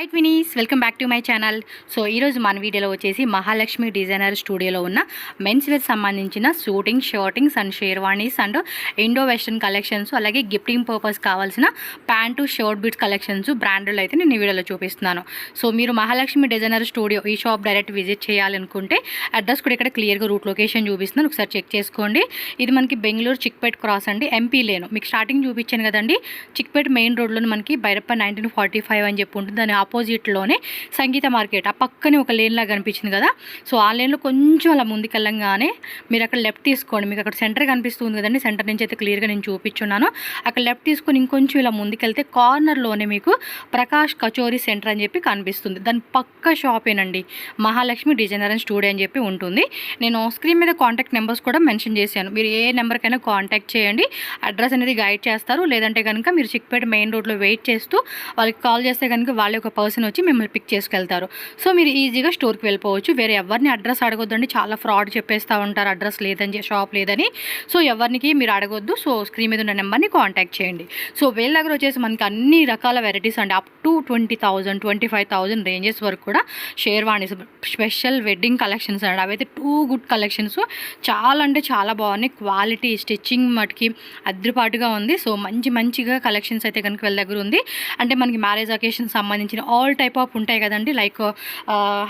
Hi twinnies, welcome back to my channel. So ఈరోజు మన వీడియోలో వచ్చేసి మహాలక్ష్మి డిజైనర్ స్టూడియోలో ఉన్న మెన్స్ వేర్ సంబంధించిన shooting, shirtings and sherwanis and Indo western collections, అలాగే గిఫ్టింగ్ పర్పస్ కావాల్సిన ప్యాంటు, షర్ట్ బీట్స్ కలెక్షన్స్ బ్రాండ్లో అయితే నేను ఈ వీడియోలో చూపిస్తున్నాను. సో మీరు మహాలక్ష్మి డిజైనర్ స్టూడియో ఈ షాప్ డైరెక్ట్ విజిట్ చేయాలనుకుంటే అడ్రస్ కూడా ఇక్కడ క్లియర్గా రూట్ లొకేషన్ చూపిస్తున్నాను, ఒకసారి చెక్ చేసుకోండి. ఇది మనకి బెంగళూరు చిక్పేట్ క్రాస్ అండి, ఎంపీ లేను. మీకు స్టార్టింగ్ చూపించాను కదండి, చిక్పేట్ మెయిన్ రోడ్లో మనకి బైరప్ప 1945 అని చెప్పి ఉంటుంది. దాని ఆపోజిట్లోనే సంగీత మార్కెట్, ఆ పక్కనే ఒక లేన్ లాగా కనిపించింది కదా. సో ఆ లేన్లో కొంచెం అలా ముందుకెళ్ళంగానే మీరు అక్కడ లెఫ్ట్ తీసుకోండి. మీకు అక్కడ సెంటర్ కనిపిస్తుంది కదండి, సెంటర్ నుంచి అయితే క్లియర్గా నేను చూపించున్నాను. అక్కడ లెఫ్ట్ తీసుకొని ఇంకొంచెం ఇలా ముందుకెళ్తే కార్నర్లోనే మీకు ప్రకాష్ కచోరీ సెంటర్ అని చెప్పి కనిపిస్తుంది. దాని పక్క షాపేనండి మహాలక్ష్మి డిజైనర్ అండ్ స్టూడియో అని చెప్పి ఉంటుంది. నేను స్క్రీన్ మీద కాంటాక్ట్ నెంబర్స్ కూడా మెన్షన్ చేశాను, మీరు ఏ నెంబర్కైనా కాంటాక్ట్ చేయండి, అడ్రస్ అనేది గైడ్ చేస్తారు. లేదంటే కనుక మీరు చిక్పేట మెయిన్ రోడ్లో వెయిట్ చేస్తూ వాళ్ళకి కాల్ చేస్తే కనుక వాళ్ళే ఒక పర్సన్ వచ్చి మిమ్మల్ని పిక్ చేసుకెళ్తారు. సో మీరు ఈజీగా స్టోర్కి వెళ్ళిపోవచ్చు. వేరే ఎవరిని అడ్రస్ అడగొద్దండి, చాలా ఫ్రాడ్ చెప్పేస్తూ ఉంటారు అడ్రస్ లేదని, షాప్ లేదని. సో ఎవరికి మీరు అడగొద్దు. సో స్క్రీన్ మీద ఉన్న నెంబర్ని కాంటాక్ట్ చేయండి. సో వీళ్ళ దగ్గర వచ్చేసి మనకి అన్ని రకాల వెరైటీస్ అండి, అప్ టు 20,000 25,000 రేంజెస్ వరకు కూడా షేర్వాణీస్, స్పెషల్ వెడ్డింగ్ కలెక్షన్స్ అండి. అవైతే టూ గుడ్ కలెక్షన్స్, చాలా అంటే చాలా బాగున్నాయి. క్వాలిటీ, స్టిచ్చింగ్ మటుకి అద్రిపాటుగా ఉంది. సో మంచిగా కలెక్షన్స్ అయితే కనుక వీళ్ళ దగ్గర ఉంది. అంటే మనకి మ్యారేజ్ అకేషన్ సంబంధించిన ఆల్ టైప్ ఆఫ్ ఉంటాయి కదండి, లైక్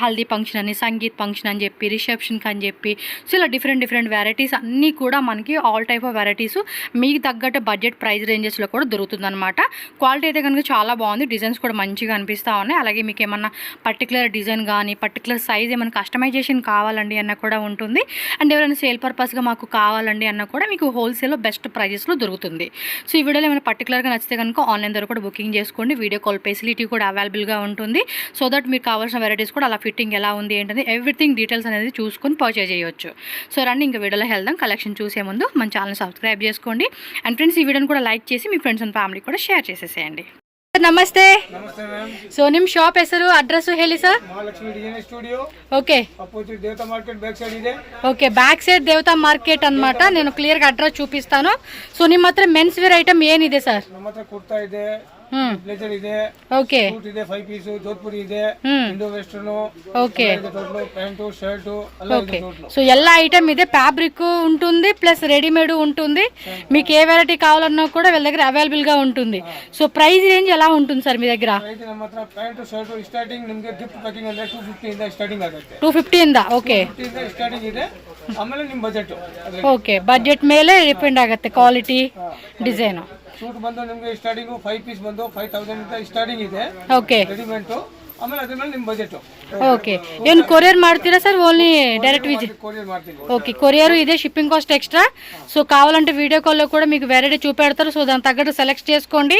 హల్దీ ఫంక్షన్ అని, సంగీత్ ఫంక్షన్ అని చెప్పి, రిసెప్షన్కి అని చెప్పి, సో ఇలా డిఫరెంట్ వెరైటీస్ అన్నీ కూడా మనకి ఆల్ టైప్ ఆఫ్ వెరైటీస్ మీకు తగ్గట్టు బడ్జెట్ ప్రైస్ రేంజెస్లో కూడా దొరుకుతుంది అనమాట. క్వాలిటీ అయితే కనుక చాలా బాగుంది, డిజైన్స్ కూడా మంచిగా అనిపిస్తూ ఉన్నాయి. అలాగే మీకు ఏమన్నా పర్టికులర్ డిజైన్ కానీ పర్టికులర్ సైజ్ ఏమైనా కస్టమైజేషన్ కావాలండి అన్న కూడా ఉంటుంది. అండ్ ఎవరైనా సేల్ పర్పస్గా మాకు కావాలండి అన్న కూడా మీకు హోల్సేల్లో బెస్ట్ ప్రైజెస్లో దొరుకుతుంది. సో ఈ వీడియోలో ఏమైనా పర్టికులర్గా నచ్చితే కనుక ఆన్లైన్ ద్వారా కూడా బుకింగ్ చేసుకోండి. వీడియో కాల్ ఫెసిలిటీ కూడా అవైలబుల్గా ఉంటుంది. సో దట్ మీకు కావాల్సిన వెరైటీస్ కూడా అలా ఫిట్టింగ్ ఎలా ఉంది ఏంటంటే ఎవ్రీథింగ్ డీటెయిల్స్ అనేది చూసుకొని పర్చేజ్ చేయొచ్చు. సో రండి ఇంకా వీడియోలో వెళ్దాం. కలెక్షన్ చూసే ముందు మన ఛానల్ సబ్స్క్రైబ్ చేసుకోండి. అండ్ ఫ్రెండ్స్ ఈ వీడియోని కూడా లైక్ చేసి మీ ఫ్రెండ్స్ అండ్ ಫ್ಯಾಮಿಲಿ ಕೂಡ ಶೇರ್ చేసేసేయండి. ನಮಸ್ತೆ. ನಮಸ್ತೆ ಮ್ಯಾಮ್. ಸೊ ನಿಮ್ಮ ಶಾಪ್ ಹೆಸರು, ಅಡ್ರೆಸ್ ಹೇಳಿ sir. Mahalakshmi designer studio. Okay. Opposite ದೇವತಾ ಮಾರ್ಕೆಟ್ ಬ್ಯಾಕ್ ಸೈಡ್ ಇದೆ. ఓకే, బ్యాక్ సైడ్ దేవతా మార్కెట్ అన్నమాట. నేను క్లియర్గా అడ్రస్ చూపిస్తాను. సో ನಿಮ್ಮ ಹತ್ರ ಮೆನ್ಸ್ ವೇರ್ ಐಟಮ್ ಏನಿದೆ ಸರ್? ನಮ್ಮ ಹತ್ರ ಕುರ್ತಾ ಇದೆ, ಬ್ಲೇಜರ್ ಇದೆ, ఓకే, ಸೂಟ್ ಇದೆ, 5 ಪೀಸ್ ಜೋಧ್ಪುರಿ ಇದೆ, Indo western, okay, pant, shirt ಎಲ್ಲ ఓకే. ಇದೆ ಟೋಟಲ್. సో ಎಲ್ಲ ఐటమ్ ಇದೆ, ఫ్యాబ్రిక్ ఉంటుంది ప్లస్ రెడీమేడ్ ఉంటుంది. మీకు ఏ వెరైటీ కావాలన్నా కూడా వీళ్ళ దగ్గర అవైలబుల్గా ఉంటుంది. సో ప్రైస్ రేంజ్ ఎలా ఉంటుంది సార్ మీ దగ్గర? అయితే ನಮ್ಮ ಹತ್ರ ಪ್ಯಾಂಟು ಶರ್ಟ್ ಸ್ಟಾರ್ಟಿಂಗ್ ನಿಮಗೆ ಗಿಫ್ಟ್ ಪ್ಯಾಕಿಂಗ್ ಅಂದ್ರೆ 250 ಇಂದ ಸ್ಟಾರ್ಟಿಂಗ್ ಆಗುತ್ತೆ. 250 ಇಂದ, ಓಕೆ, 250 ಇಂದ ಸ್ಟಾರ್ಟಿಂಗ್ ಇದೆ. ಆಮೇಲೆ ನಿಮ್ಮ ಬಜೆಟ್, ಓಕೆ, ಬಜೆಟ್ ಮೇಲೆ ಡಿಪೆಂಡ್ ಆಗುತ್ತೆ ಕ್ವಾಲಿಟಿ, ಡಿಸೈನ್. ಸೂಟ್ ಬಂದು ನಿಮಗೆ ಸ್ಟಾರ್ಟಿಂಗ್ 5 ಪೀಸ್ ಬಂದು 5,000 ಇಂದ ಸ್ಟಾರ್ಟಿಂಗ್ ಇದೆ, ಓಕೆ, ರೆಡಿಮೇಡ್. ಆಮೇಲೆ ಅದ್ರ ಮೇಲೆ ನಿಮ್ಮ ಬಜೆಟ್. ఓకే. ಏನು కొరియర్ ಮಾಡ್ತೀರಾ sir? Only direct visit? Courier ಮಾಡ್ತೀನಿ. ఓకే, కొరియర్ ఇదే, షిప్పింగ్ కాస్ట్ ఎక్స్ట్రా. సో కావాలంటే వీడియో కాల్లో కూడా మీకు వెరైటీ చూపెడతారు. సో దాని తగ్గట్టు సెలెక్ట్ చేసుకోండి.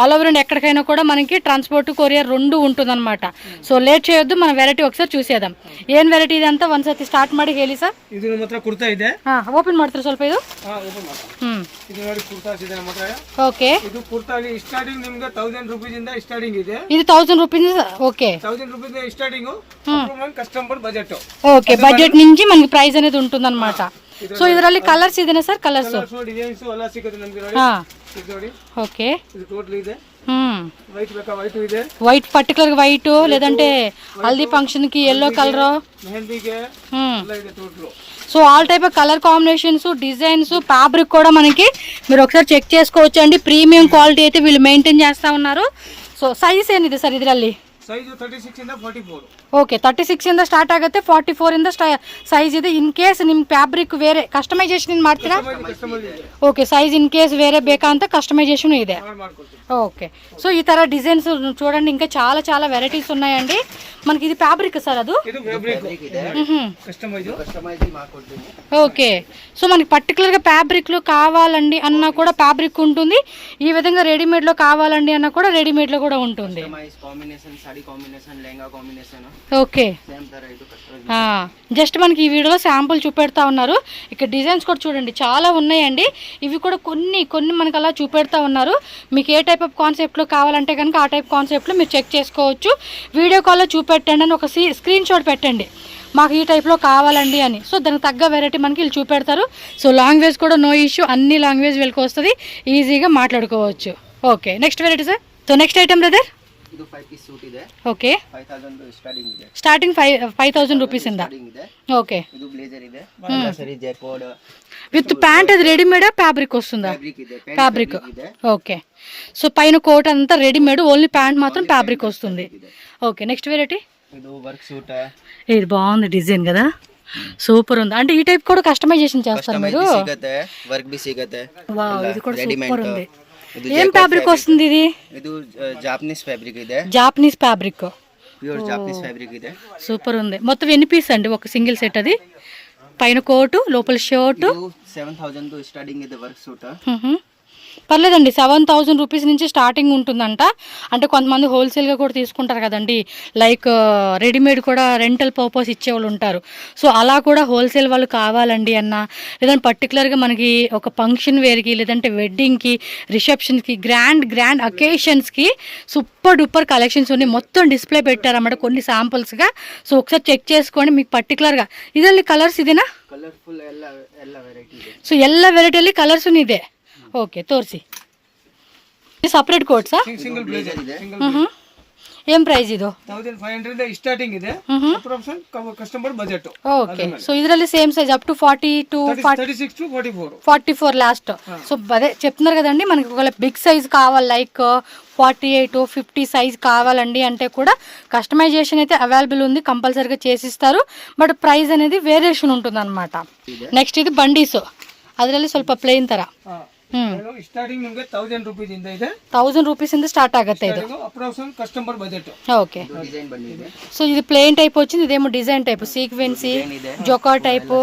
ఆల్ ఓవర్ ఇండియా ఎక్కడికైనా కూడా మనకి ట్రాన్స్పోర్ట్, కొరియర్ రెండు ఉంటుందన్నమాట. ಸೊ ಲೇಟ್ చేయొద్దు, మన వెరైటీ ఒకసారి చూసేద్దాం. ಏನು వెరైటీ ಇದೆ ಅಂತ ಒಂದ್ಸತಿ ಸ್ಟಾರ್ಟ್ ಮಾಡಿ ಹೇಳಿ ಸರ್. ಇದು ನಮ್ಮ ಹತ್ರ ಕುರ್ತಾ ಇದೆ. ಓಪನ್ ಮಾಡ್ತೀರಾ ಸ್ವಲ್ಪ ಇದು? ಓಪನ್ ಮಾಡಿ. ಇದು ನೋಡಿ ಕುರ್ತಾಸ್ ಇದೆ ನಮ್ಮ ಹತ್ರ. ಓಕೆ, ಇದು ಕುರ್ತಾ ಸ್ಟಾರ್ಟಿಂಗ್ ನಿಮಗೆ 1000 ರೂಪೀಸ್ ಇಂದ ಸ್ಟಾರ್ಟಿಂಗ್ ಇದೆ. ఇది 1000 rupees. Okay, 1000 rupees starting. Customer budget. Okay, budget నుంచి మనకి ప్రైస్ అనేది ఉంటుందన్నమాట. సో ಇದರಲ್ಲಿ ಕಲರ್ಸ್ ಇದೆನಾ ಸರ್? ಕಲರ್ಸ್, ಡಿಸೈನ್ಸ್ ಎಲ್ಲ ಸಿಗುತ್ತೆ ನಮಗೆ ನೋಡಿ. ಇದು ನೋಡಿ. ఓకే, ಇದು ಟೋಟಲ್ ಇದೆ. ವೈಟ್ ಬೇಕಾ? ವೈಟ್ ಇದೆ. వైట్ పర్టికులర్ వైట్, లేదంటే హల్దీ ఫంక్షన్ కి ఎల్లో కలర్, మెహందీಗೆ ಎಲ್ಲ ಇದೆ total. So all type of colour combinations, designs, fabric కూడా మనకి మీరు ఒకసారి చెక్ చేసుకోవచ్చు అండి. ప్రీమియం క్వాలిటీ అయితే వీళ్ళు మెయింటైన్ చేస్తా ఉన్నారు. సో సైజ్ ಏನಿದೆ ಸರ್ ಇದರಲ್ಲಿ? ಸೈಜ್ 36 ಇಂದ 44. ಓಕೆ, 36 ಇಂದ ಸ್ಟಾರ್ಟ್ ಆಗುತ್ತೆ, 44 ಇಂದ ಸೈಜ್ ಇದೆ. ಇನ್ ಕೇಸ್ ನಿಮ್ಮ ಫ್ಯಾಬ್ರಿಕ್ ಬೇರೆ ಕಸ್ಟಮೈಸೇಷನ್ ಮಾಡ್ತೀರಾ? ಓಕೆ, సైజ్ ఇన్ కేస్ వేరే ಬೇಕಾ ಅಂತ కస్టమైజేషన్ ಇದೆ. ఓకే, సో ఈ తర డిజైన్స్ చూడండి, ఇంకా చాలా వెరైటీస్ ఉన్నాయండి. మనకి ఇది ఫ్యాబ్రిక్ సార్? అది ఓకే. సో మనకి పర్టికులర్గా ఫ్యాబ్రిక్లో కావాలండి అన్నా కూడా ఫ్యాబ్రిక్ ఉంటుంది. ఈ విధంగా రెడీమేడ్లో కావాలండి అన్నా కూడా రెడీమేడ్లో కూడా ఉంటుంది. ఓకే, జస్ట్ మనకి ఈ వీడియోలో శాంపుల్ చూపెడతా ఉన్నారు. ఇక్కడ డిజైన్స్ కూడా చూడండి చాలా ఉన్నాయండి. ఇవి కూడా కొన్ని మనకు అలా చూపెడతా ఉన్నారు. మీకు ఏ టైప్ ఆఫ్ కాన్సెప్ట్లో కావాలంటే కనుక ఆ టైప్ కాన్సెప్ట్లో మీరు చెక్ చేసుకోవచ్చు. వీడియో కాల్లో చూపెట్టండి అని ఒక స్క్రీన్ షాట్ పెట్టండి, మాకు ఈ టైప్లో కావాలండి అని. సో దానికి తగ్గ వెరైటీ మనకి వీళ్ళు చూపెడతారు. సో లాంగ్వేజ్ కూడా నో ఇష్యూ, అన్ని లాంగ్వేజ్ వీళ్ళకి వస్తుంది, ఈజీగా మాట్లాడుకోవచ్చు. Okay, next variety sir. So next item brother. ಇದು 5 ಪೀಸ್ ಸೂಟ್ ಇದೆ. ಓಕೆ 5000 ಸ್ಟಾರ್ಟಿಂಗ್ ಇದೆ. ಸ್ಟಾರ್ಟಿಂಗ್ 5000 rupees ಇಂದ. ಇದೆ. ఓకే ಇದು ಬ್ಲೇಜರ್ ಇದೆ. ಸರಿ ಜೈಕೋಡ್ విత్ ప్యాంట్ అది రెడీమేడా ఫ్యాబ్రిక్ వస్తుందా? ఫ్యాబ్రిక్ ಇದೆ. ఫ్యాబ్రిక్ ಇದೆ. ఓకే. సో పైన కోట్ అంతా రెడీమేడ్, ఓన్లీ ప్యాంట్ మాత్రం ఫ్యాబ్రిక్ వస్తుంది. ఓకే నెక్స్ట్ వెరైటీ ಇದು ವರ್ಕ್ ಸೂಟ್. ఇది బాగుంది డిజైన్ కదా, సూపర్ ఉంది. అంటే ఈ టైప్ కూడా కస్టమైజేషన్ చేస్తారు మీరు? ಸಿಗುತ್ತೆ, ವರ್ಕ್ ಬಿ ಸಿಗುತ್ತೆ. వావ్ ఇది కూడా సూపర్ ఉంది. ఏం ఫ్యాబ్రిక్ వస్తుంది ఇది? ಇದು ಜಾಪನೀಸ್ ಫ್ಯಾಬ್ರಿಕ್ ಇದೆ. Japanese fabric, pure Japanese fabric ಇದೆ. సూపర్ ఉంది. మొత్తం ఎన్ని పీస్ అండి ఒక సింగిల్ సెట్? అది పైన కోటు, లోపల షర్ట్. 7000 స్టార్టింగ్ ಇದೆ ವರ್క్ సూట్. పర్లేదండి, 7000 రూపీస్ నుంచి స్టార్టింగ్ ఉంటుందంట. అంటే కొంతమంది హోల్సేల్గా కూడా తీసుకుంటారు కదండి, లైక్ రెడీమేడ్ కూడా రెంటల్ పర్పస్ ఇచ్చేవాళ్ళు ఉంటారు. సో అలా కూడా హోల్సేల్ వాళ్ళు కావాలండి అన్న, లేదంటే పర్టికులర్గా మనకి ఒక ఫంక్షన్ వేర్కి, లేదంటే వెడ్డింగ్కి, రిసెప్షన్స్కి, గ్రాండ్ అకేషన్స్కి సూపర్ డూపర్ కలెక్షన్స్ ఉన్నాయి. మొత్తం డిస్ప్లే పెట్టారన్నమాట కొన్ని శాంపుల్స్గా. సో ఒకసారి చెక్ చేసుకోండి మీకు పర్టికులర్గా. ఇదండి కలర్స్ ఇదేనా? ಕಲರ್ಫುಲ್ ಎಲ್ಲ ವೆರೈಟಿ ಇದೆ. ಸೊ ಎಲ್ಲ ವೆರೈಟಿಯಲ್ಲಿ ಕಲರ್ಸ್ ಇದೆ. ఓకే తోర్సి. ಸಪ್ರೇಟ್ ಕೋಟ್ಸಾ? సింగిల్ బ్లేజర్ ಇದೆ. ఏం ప్రైస్ ಇದು? 1500 ಸ್ಟಾರ್ಟಿಂಗ್ ಇದೆ. Approximate customer budget. Okay. So ಇದರಲ್ಲಿ same size up to 40 to 36 to 44 last. So అదే చెప్తున్నారు కదండి, మనకి ఒకవేళ బిగ్ సైజ్ కావాలి, లైక్ 48 50 సైజ్ కావాలండి అంటే కూడా కస్టమైజేషన్ అయితే అవైలబుల్ ఉంది, కంపల్సరీగా చేసిస్తారు. బట్ ప్రైస్ అనేది వేరియేషన్ ఉంటుంది అనమాట. నెక్స్ట్ ఇది బండీస్, ಅದರಲ್ಲಿ ಸ್ವಲ್ಪ ಪ್ಲೇನ್ ತರ. ಸ್ಟಾರ್ಟಿಂಗ್ ನಿಮಗೆ 1000 ರೂಪೀಸ್ ಇಂದ ಇದೆ. 1000 ರೂಪೀಸ್ ಇಂದ ಸ್ಟಾರ್ಟ್ ಆಗುತ್ತೆ ಇದು. Approximate customer budget. Okay. Design ಬಂದಿದೆ. సో ఇది ప్లెయిన్ టైప్ వచ్చింది, ఇదేమో డిజైన్ టైప్, సీక్వెన్సీ, జోకా టైపు.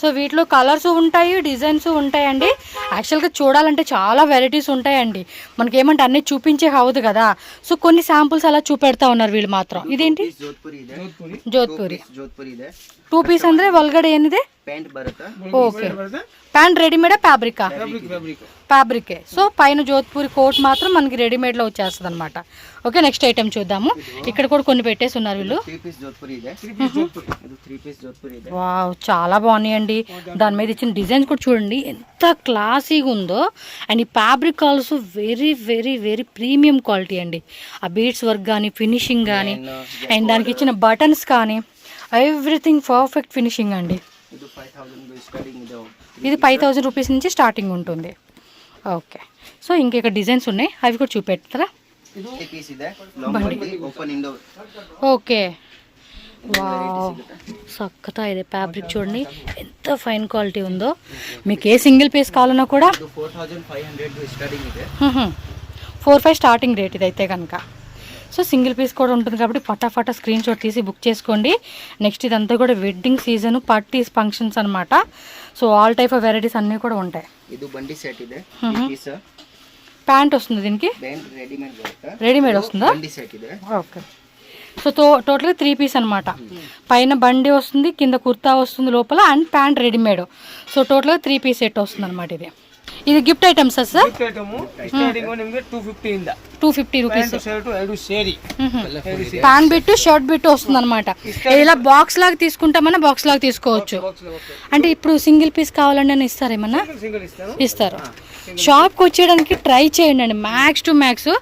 సో వీటిలో కలర్స్ ఉంటాయి, డిజైన్స్ ఉంటాయండి. యాక్చువల్గా చూడాలంటే చాలా వెరైటీస్ ఉంటాయండి. మనకేమంటే అన్నీ చూపించే హౌదు కదా, సో కొన్ని శాంపుల్స్ అలా చూపెడతా ఉన్నారు వీళ్ళు మాత్రం. ఇదేంటి? ಜೋಧ್ಪುರಿ. 2 ಪೀಸ್ ಅಂದ್ರೆ ಒಳಗಡೆ ಏನಿದೆ? ಪ್ಯಾಂಟ್ ಬರುತ್ತೆ. ఓకే. ప్యాంట్ రెడీమేడా ఫ్యాబ్రికా? ఫ్యాబ్రికే. సో పైన జోధ్పూరి కోట్ మాత్రం మనకి రెడీమేడ్లో వచ్చేస్తుంది అనమాట. ఓకే నెక్స్ట్ ఐటమ్ చూద్దాము. ఇక్కడ కూడా కొన్ని పెట్టేసి ఉన్నారు వీళ్ళు. 3 పీస్ జోధ్పూరి ಇದೆ. 3 పీస్ జోధ్పూరి ಇದೆ. వావ్ చాలా బాగున్నాయండి. దాని మీద ఇచ్చిన డిజైన్స్ కూడా చూడండి ఎంత క్లాసీగా ఉందో. అండ్ ఈ fabric also very very very premium quality అండి. ఆ బీడ్స్ వర్క్ కానీ, ఫినిషింగ్ కానీ, అండ్ దానికి ఇచ్చిన బటన్స్ కానీ, ఎవ్రీథింగ్ పర్ఫెక్ట్ ఫినిషింగ్ అండి. ಇದು 5000 ಸ್ಟಾರ್ಟಿಂಗ್ ಇದೆ. ఇది 5000 రూపీస్ నుంచి స్టార్టింగ్ ఉంటుంది. ఓకే. సో ఇంకెక్కడ డిజైన్స్ ఉన్నాయి, అవి కూడా చూపెడతారా? ಇದು 3 ಪೀಸ್ ಇದೆ. Long body, open indo. Okay. Wow సక్కతా ಇದೆ ఫ్యాబ్రిక్ చూడండి ఎంత ఫైన్ క్వాలిటీ ఉందో. మీకు ఏ సింగిల్ పీస్ కావాలన్నా కూడా ಇದು 4500 ಸ್ಟಾರ್ಟಿಂಗ್ ಇದೆ. 4-5 స్టార్టింగ్ రేట్ ఇదైతే కనుక. సో సింగిల్ పీస్ కూడా ఉంటుంది కాబట్టి ఫటాఫటా స్క్రీన్ షాట్ తీసి బుక్ చేసుకోండి. నెక్స్ట్ ఇదంతా కూడా వెడ్డింగ్ సీజన్, పార్టీస్, ఫంక్షన్స్ అనమాట. So all type of varieties అన్నీ కూడా ఉంటాయి. ಇದು ಬಂಡಿ ಸೆಟ್ ಇದೆ. ಪೀಸ್ ప్యాంట్ వస్తుంది దీనికి? ಪ್ಯಾಂಟ್ ರೆಡಿಮೇಡ್ ಬರುತ್ತೆ. రెడీమేడ్ వస్తుందా? ಬಂಡಿ ಸೆಟ್ ಇದೆ. ఓకే. సో టోటల్గా 3 పీస్ అనమాట. పైన బండి వస్తుంది, కింద కుర్తా వస్తుంది లోపల, అండ్ ప్యాంట్ రెడీమేడ్. సో టోటల్గా 3 పీస్ సెట్ వస్తుంది అనమాట. ఇది gift items sir? Gift item starting ನಿಮಗೆ 250 ಇಂದ 250 రూపీస్. ಶರ್ಟ್ 2 ಸೇರಿ ప్యాంట్ బిట్, షర్ట్ బిట్ వస్తుంది అనమాట. ఇలా బాక్స్ లాగా తీసుకుంటామన్నా బాక్స్ లాగా తీసుకోవచ్చు. అంటే ఇప్పుడు సింగిల్ పీస్ కావాలండి అని ఇస్తారు ఏమన్నా? సింగిల్ ఇస్తాను. ఇస్తారు. షాప్కి వచ్చేయడానికి ట్రై చేయండి అండి, max to max.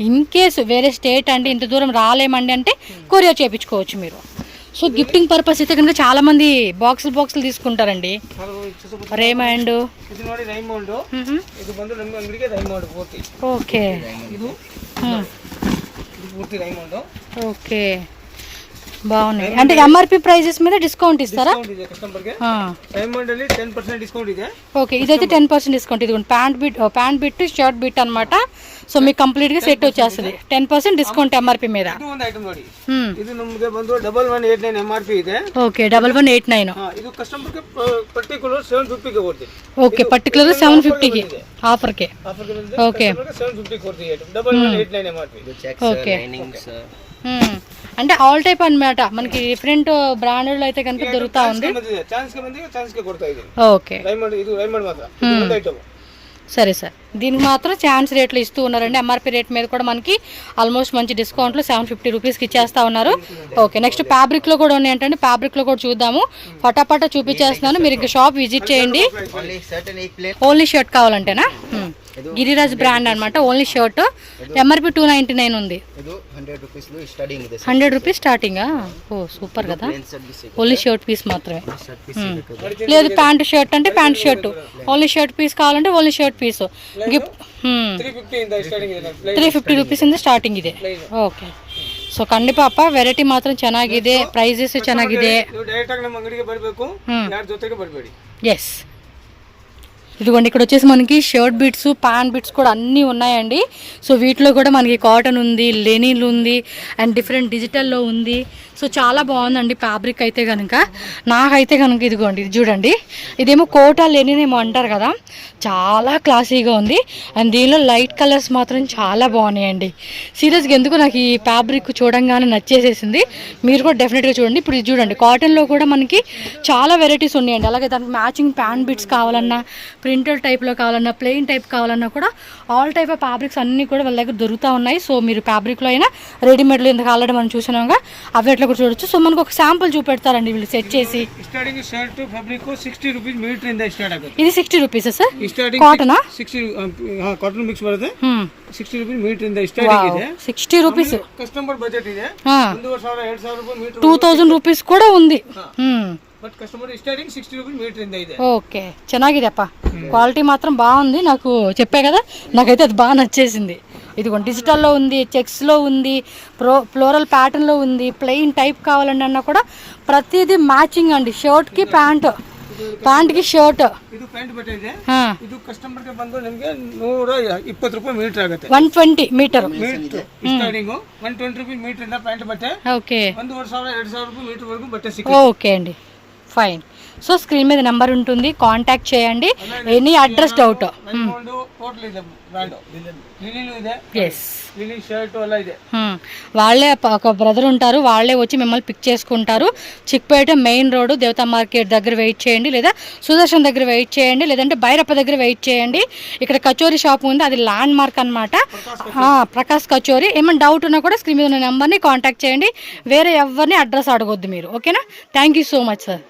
In case వేరే స్టేట్ అంటే ఇంత దూరం రాలేమండి అంటే కొరియర్ చేయించుకోవచ్చు మీరు. సో గిఫ్టింగ్ పర్పస్ అయితే కనుక చాలా మంది బాక్సులు తీసుకుంటారండి. రేమండ్ ಇದು ನೋಡಿ ರೈಮಂಡ್. ಇದು ಬಂದು ನಮ್ಮ ಅಂಗಡಿಗೆ ರೈಮಂಡ್ ಪೂರ್ತಿ. ఓకే. ಇದು ಪೂರ್ತಿ ರೈಮಂಡ್. ఓకే బాగున్నాయి. అంటే ఎంఆర్పి ప్రైజెస్ మీద డిస్కౌంట్ ఇస్తారా? ಡಿಸ್ಕೌಂಟ್ ಇದೆ ಕಸ್ಟಮರ್ ಗೆ. ರೈಮಂಡ್ ಅಲ್ಲಿ 10% ಡಿಸ್ಕೌಂಟ್ ಇದೆ. ఓకే ఇదైతే 10% డిస్కౌంట్. ఇది ప్యాంట్ బిట్, షర్ట్ బిట్ అనమాట. సో మీకు కంప్లీట్ గా సెట్ వచ్చేస్తుంది. 10% డిస్కౌంట్ ఎంఆర్పి మీద. ಇದು ಒಂದು ಐಟಮ್ ನೋಡಿ. ಇದು ನಮಗೆ ಬಂದು 1189 ಎಂಆರ್ಪಿ ಇದೆ. ఓకే 1189. ಇದು ಕಸ್ಟಮರ್ ಗೆ ಪರ್ಟಿಕ್ಯುಲರ್ 750 ಗೆ ಕೊಡ್ತೀವಿ. ఓకే పర్టికులర్ 750 కి ఆఫర్ కి. ఓకే 750 ಕೊಡ್ತೀವಿ. 1189 ಎಂಆರ್ಪಿ. ಇದು ಚೆಕ್ಸ್, ఓకే. ಲೈನಿಂಗ್ಸ್. అంటే ఆల్ టైప్ అన్నమాట. మనకి డిఫరెంట్ బ్రాండెడ్ అయితే కనుక దొరుకుతా ఉంది. ಚಾನ್ಸ್ ಗೆ ಕೊಡ್ತಾ ಇದೀನಿ. ఓకే ರೈಮಂಡ್ ಇದು ರೈಮಂಡ್ ಮಾತ್ರ. ಒಂದು ಐಟಮ್. సరే సార్, దీనికి మాత్రం ఛాన్స్ రేట్లు ఇస్తూ ఉన్నారండి. ఎంఆర్పి రేట్ మీద కూడా మనకి ఆల్మోస్ట్ మంచి డిస్కౌంట్లో 750 రూపీస్కి ఇచ్చేస్తా ఉన్నారు. ఓకే నెక్స్ట్ ఫ్యాబ్రిక్లో కూడా ఉన్నాయి ఏంటంటే ఫ్యాబ్రిక్లో కూడా చూద్దాము. ఫటాఫట చూపించేస్తున్నాను, మీరు ఇంకా షాప్ విజిట్ చేయండి. ఓన్లీ షర్ట్ కావాలంటేనా? గిరిరాజ్ బ్రాండ్ అనమాట. ఓన్లీ షర్ట్ ఎంఆర్పి 299 ఉంది. ಇದು 100 rupees ಸ್ಟಾರ್ಟಿಂಗ್ ಇದೆ. 100 రూపీస్ స్టార్టింగా? ఓ సూపర్ కదా. ఓన్లీ షర్ట్ పీస్ మాత్రమే. లేదు ప్యాంట్ షర్ట్ అంటే pant shirt, only shirt piece కావాలంటే only shirt piece. Gift 350 rupees ಇಂದ ಸ್ಟಾರ್ಟಿಂಗ್ ಇದೆ. ಓಕೆ. ಸೊ ಖಂಡಿಪಾಪ ವೆರೈಟಿ ಮಾತ್ರ ಚೆನ್ನಾಗಿದೆ, ಪ್ರೈಸಸ್ ಚೆನ್ನಾಗಿದೆ. ಡೈರೆಕ್ಟ್ ಆಗಿ ನಮ್ಮ ಅಂಗಡಿಗೆ ಬರಬೇಕು, ಯಾರ ಜೊತೆಗೆ ಬರಬೇಡಿ. ఎస్. ఇదిగోండి ఇక్కడ వచ్చేసి మనకి షర్ట్ బిట్స్, ప్యాంట్ బిట్స్ కూడా అన్నీ ఉన్నాయండి. సో వీటిలో కూడా మనకి కాటన్ ఉంది, లెనిన్ ఉంది, అండ్ డిఫరెంట్ డిజిటల్లో ఉంది. సో చాలా బాగుందండి ఫ్యాబ్రిక్ అయితే కనుక. నాకైతే కనుక ఇదిగోండి ఇది చూడండి, ఇదేమో కోటా లెనిన్ ఏమో అంటారు కదా, చాలా క్లాసీగా ఉంది. అండ్ దీనిలో లైట్ కలర్స్ మాత్రం చాలా బాగున్నాయండి. సీరియస్గా ఎందుకు నాకు ఈ ఫ్యాబ్రిక్ చూడంగానే నచ్చేసేసింది. మీరు కూడా డెఫినెట్గా చూడండి. ఇప్పుడు ఇది చూడండి, కాటన్లో కూడా మనకి చాలా వెరైటీస్ ఉన్నాయండి. అలాగే దానికి మ్యాచింగ్ ప్యాంట్ బిట్స్ కావాలన్నా, ప్రింటెడ్ టైప్లో కావాలన్నా, ప్లెయిన్ టైప్ కావాలన్నా కూడా ఆల్ టైప్ ఆఫ్ ఫ్యాబ్రిక్స్ అన్నీ కూడా వాళ్ళ దగ్గర దొరుకుతూ ఉన్నాయి. సో మీరు ఫ్యాబ్రిక్లో అయినా రెడీమేడ్లో ఇందుకు ఆల్రెడీ మనం చూసినాగా అవి ఎట్లా కూడా చూడొచ్చు. సో మనకు ఒక శాంపుల్ చూపెడతారండి వీళ్ళు సెట్ చేసి. Starting shirt fabric 60 rupees metre ಇಂದ ಸ್ಟಾರ್ಟ್ ಆಗುತ್ತೆ. ఇది 60 రూపీస్ సార్? ಸ್ಟಾರ್ಟಿಂಗ್ కాటనా? 60 ಕಾಟನ್ ಮಿಕ್ಸ್ ಬರುತ್ತೆ. 60 ರೂಪೀಸ್ ಮೀಟರ್ ಇಂದ ಸ್ಟಾರ್ಟಿಂಗ್ ಇದೆ. 60 రూపీస్ ಕಸ್ಟಮರ್ ಬಜೆಟ್ ಇದೆ. 1,500 2,000 ರೂಪಾಯಿ ಮೀಟರ್, 2000 రూపీస్ కూడా ఉంది. But customer starting 60 rupees metre ಇಂದ ಇದೆ. ఓకే, ಚೆನ್ನಾಗಿದೆ అప్ప. క్వాలిటీ మాత్రం బాగుంది. నాకు చెప్పే కదా, నాకైతే అది బాగా నచ్చేసింది. ఇదిగోండి డిజిటల్లో ఉంది, చెక్స్లో ఉంది, ఫ్లోరల్ ప్యాటర్న్లో ఉంది, ప్లెయిన్ టైప్ కావాలండి అన్నా కూడా ప్రతిదీ మ్యాచింగ్ అండి. షర్ట్కి ಪ್ಯಾಂಟ್, ಪ್ಯಾಂಟ್ಗೆ ಶರ್ಟ್. ಇದು ಪ್ಯಾಂಟ್ ಬಟ್ಟೆ ಇದೆ. ಇದು ಕಸ್ಟಮರ್ ಗೆ ಬಂದು ನಿಮಗೆ 120 ರೂಪಾಯಿ ಮೀಟರ್ ಆಗುತ್ತೆ. 120 ಮೀಟರ್ ಸ್ಟಾರ್ಟಿಂಗ್ 120 ರೂಪಾಯಿ ಮೀಟರ್ ಇಂದ ಪ್ಯಾಂಟ್ ಬಟ್ಟೆ. ఓకే. 1,500 2,000 ರೂಪಾಯಿ ಮೀಟರ್ వరకు బట్టే సిక్కుతుంది. ఓకే అండి, ఫైన్. సో స్క్రీన్ మీద నెంబర్ ఉంటుంది, కాంటాక్ట్ చేయండి. Any address doubt. టోటల్ ಇದೆ బ్రాండ్. లినిన్ ಇದೆ. ఎస్, లినిన్ షర్ట్ అలా ಇದೆ. వాళ్ళే ఒక బ్రదర్ ఉంటారు, వాళ్ళే వచ్చి మిమ్మల్ని పిక్ చేసుకుంటారు. చిక్పేట మెయిన్ రోడ్ దేవతా మార్కెట్ దగ్గర వెయిట్ చేయండి, లేదా సుదర్శన్ దగ్గర వెయిట్ చేయండి, లేదంటే బైరప్ప దగ్గర వెయిట్ చేయండి. ఇక్కడ కచోరీ షాప్ ఉంది, అది ల్యాండ్ మార్క్ అనమాట, ప్రకాష్ కచోరీ. ఏమైనా డౌట్ ఉన్నా కూడా స్క్రీన్ మీద ఉన్న నెంబర్ని కాంటాక్ట్ చేయండి. వేరే ఎవరిని అడ్రస్ అడగొద్దు మీరు. ఓకేనా? Thank you so much sir.